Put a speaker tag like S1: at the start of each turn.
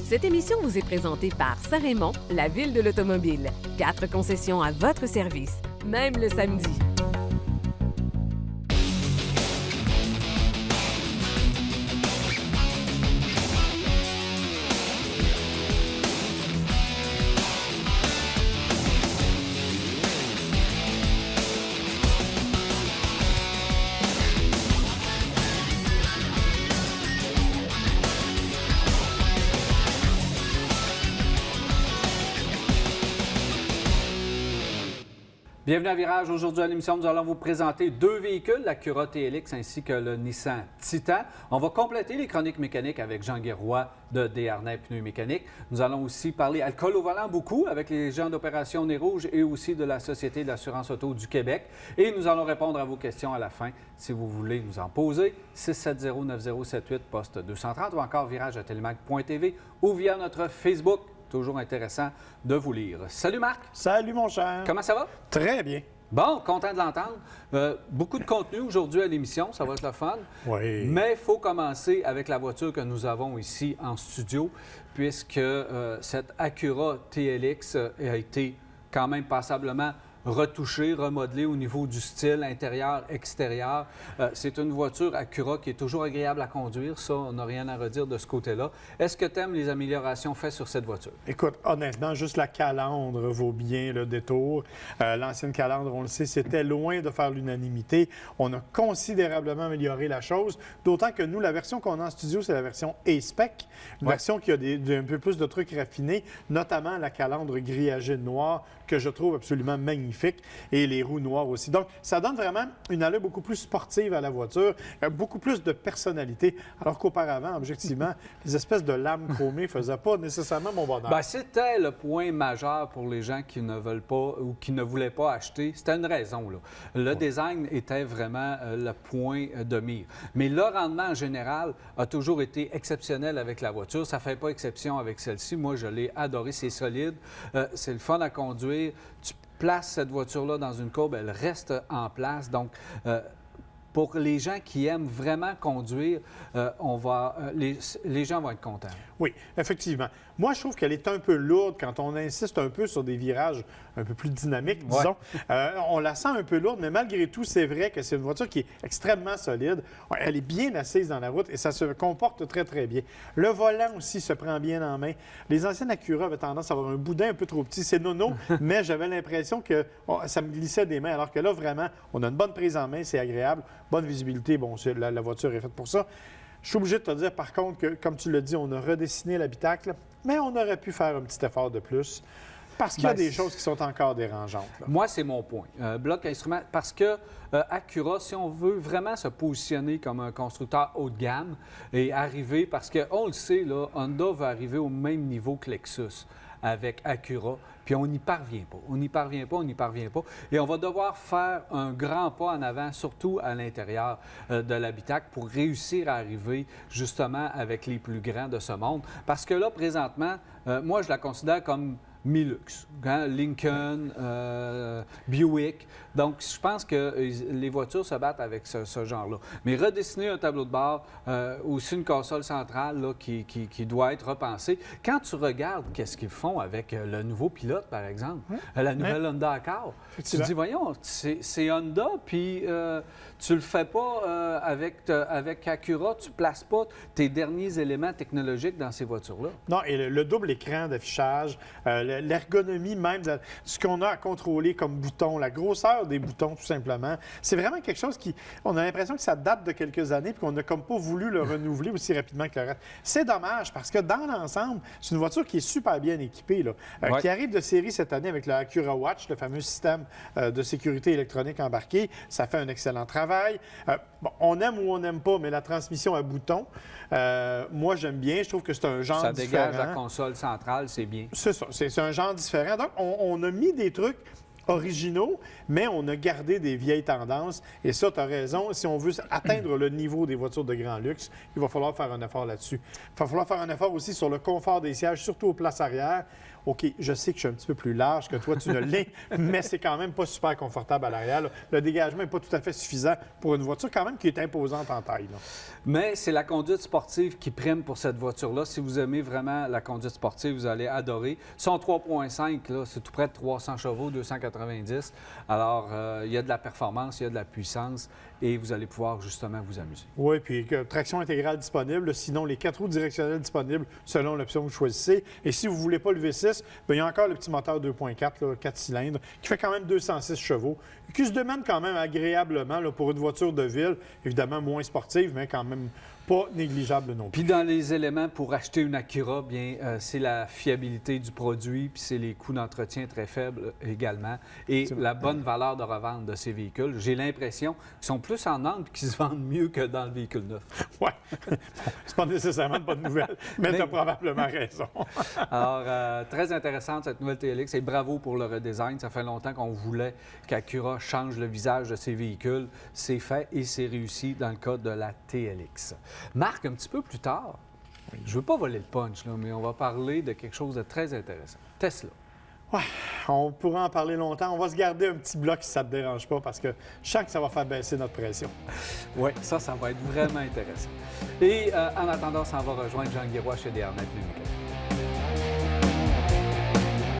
S1: Cette émission vous est présentée par Saint-Raymond, la ville de l'automobile. 4 concessions à votre service, même le samedi.
S2: Bienvenue à Virage. Aujourd'hui à l'émission, nous allons vous présenter 2 véhicules, l'Acura TLX ainsi que le Nissan Titan. On va compléter les chroniques mécaniques avec Jean-Guy Roy de Desharnais Pneus Mécaniques. Nous allons aussi parler alcool au volant beaucoup avec les gens d'Opération Nez Rouge et aussi de la Société de l'assurance auto du Québec. Et nous allons répondre à vos questions à la fin si vous voulez nous en poser. 670-9078, poste 230 ou encore virage@télémac.tv ou via notre Facebook. Toujours intéressant de vous lire. Salut Marc!
S3: Salut mon cher!
S2: Comment ça va?
S3: Très bien.
S2: Bon, content de l'entendre. Beaucoup de contenu aujourd'hui à l'émission, ça va être le fun.
S3: Oui.
S2: Mais il faut commencer avec la voiture que nous avons ici en studio, puisque cette Acura TLX a été quand même passablement retouché, remodelé au niveau du style intérieur, extérieur. C'est une voiture Acura qui est toujours agréable à conduire. Ça, on n'a rien à redire de ce côté-là. Est-ce que tu aimes les améliorations faites sur cette voiture?
S3: Écoute, honnêtement, juste la calandre vaut bien le détour. L'ancienne calandre, on le sait, c'était loin de faire l'unanimité. On a considérablement amélioré la chose, d'autant que nous, la version qu'on a en studio, c'est la version A-Spec, une version qui a un peu plus de trucs raffinés, notamment la calandre grillagée noire, que je trouve absolument magnifique, et les roues noires aussi. Donc, ça donne vraiment une allure beaucoup plus sportive à la voiture, beaucoup plus de personnalité, alors qu'auparavant, objectivement, les espèces de lames chromées ne faisaient pas nécessairement mon bonheur.
S2: Bien, c'était le point majeur pour les gens qui ne veulent pas ou qui ne voulaient pas acheter. C'était une raison, là. Le design était vraiment le point de mire. Mais le rendement en général a toujours été exceptionnel avec la voiture. Ça ne fait pas exception avec celle-ci. Moi, je l'ai adoré. C'est solide. C'est le fun à conduire. Tu places cette voiture-là dans une courbe, elle reste en place. Donc, pour les gens qui aiment vraiment conduire, les gens vont être contents.
S3: Oui, effectivement. Moi, je trouve qu'elle est un peu lourde quand on insiste un peu sur des virages un peu plus dynamiques, disons. Ouais. On la sent un peu lourde, mais malgré tout, c'est vrai que c'est une voiture qui est extrêmement solide. Elle est bien assise dans la route et ça se comporte très, très bien. Le volant aussi se prend bien en main. Les anciennes Acura avaient tendance à avoir un boudin un peu trop petit. C'est nono, mais j'avais l'impression que ça me glissait des mains, alors que là, vraiment, on a une bonne prise en main, c'est agréable, bonne visibilité. Bon, la voiture est faite pour ça. Je suis obligé de te dire, par contre, que, comme tu l'as dit, on a redessiné l'habitacle, mais on aurait pu faire un petit effort de plus parce qu'il y a des choses qui sont encore dérangeantes. Là.
S2: Moi, c'est mon point. Bloc instrument, parce que Acura, si on veut vraiment se positionner comme un constructeur haut de gamme et arriver, parce qu'on le sait, là, Honda va arriver au même niveau que Lexus avec Acura, puis on n'y parvient pas. On n'y parvient pas. Et on va devoir faire un grand pas en avant, surtout à l'intérieur de l'habitacle, pour réussir à arriver justement avec les plus grands de ce monde. Parce que là, présentement, moi, je la considère comme mi-luxe. Hein? Lincoln, Buick. Donc, je pense que les voitures se battent avec ce genre-là. Mais redessiner un tableau de bord, aussi une console centrale là, qui doit être repensée. Quand tu regardes qu'est-ce qu'ils font avec le nouveau pilote, par exemple, la nouvelle Honda Accord, tu te dis, voyons, c'est Honda, puis tu le fais pas avec Acura, tu places pas tes derniers éléments technologiques dans ces voitures-là.
S3: Non, et le double écran d'affichage, l'ergonomie même, ce qu'on a à contrôler comme bouton, la grosseur des boutons, tout simplement. C'est vraiment quelque chose on a l'impression que ça date de quelques années puis qu'on n'a comme pas voulu le renouveler aussi rapidement que le reste. C'est dommage parce que dans l'ensemble, c'est une voiture qui est super bien équipée, là, qui arrive de série cette année avec le Acura Watch, le fameux système de sécurité électronique embarqué. Ça fait un excellent travail. Bon, on aime ou on n'aime pas, mais la transmission à bouton, moi, j'aime bien. Je trouve que c'est un genre différent.
S2: Ça dégage la console centrale, c'est bien.
S3: C'est ça. C'est un genre différent. Donc, on a mis des trucs originaux, mais on a gardé des vieilles tendances. Et ça, tu as raison. Si on veut atteindre le niveau des voitures de grand luxe, il va falloir faire un effort là-dessus. Il va falloir faire un effort aussi sur le confort des sièges, surtout aux places arrière. OK, je sais que je suis un petit peu plus large que toi, tu ne l'es, mais c'est quand même pas super confortable à l'arrière. Là. Le dégagement n'est pas tout à fait suffisant pour une voiture quand même qui est imposante en taille. Là.
S2: Mais c'est la conduite sportive qui prime pour cette voiture-là. Si vous aimez vraiment la conduite sportive, vous allez adorer. Son 3.5, c'est tout près de 300 chevaux, 290. Alors, il y a de la performance, il y a de la puissance et vous allez pouvoir justement vous amuser.
S3: Oui, puis traction intégrale disponible. Sinon, les 4 roues directionnelles disponibles selon l'option que vous choisissez. Et si vous ne voulez pas le V6, bien, il y a encore le petit moteur 2.4, 4 cylindres, qui fait quand même 206 chevaux, qui se demande quand même agréablement là, pour une voiture de ville, évidemment moins sportive, mais quand même pas négligeable non plus.
S2: Puis dans les éléments pour acheter une Acura, bien, c'est la fiabilité du produit, puis c'est les coûts d'entretien très faibles également, et la bonne valeur de revente de ces véhicules. J'ai l'impression qu'ils sont plus en Inde qu'ils se vendent mieux que dans le véhicule neuf.
S3: Oui, c'est pas nécessairement de bonne nouvelle, mais tu as probablement raison.
S2: Alors, très intéressante cette nouvelle TLX, et bravo pour le redesign. Ça fait longtemps qu'on voulait qu'Acura change le visage de ses véhicules. C'est fait et c'est réussi dans le cas de la TLX. Marc, un petit peu plus tard, je ne veux pas voler le punch, là, mais on va parler de quelque chose de très intéressant. Tesla.
S3: Ouais, on pourra en parler longtemps. On va se garder un petit bloc si ça ne te dérange pas, parce que je sens que ça va faire baisser notre pression.
S2: Oui, ça va être vraiment intéressant. Et en attendant, on s'en va rejoindre Jean Guiroy chez Desharnais Mécaniques.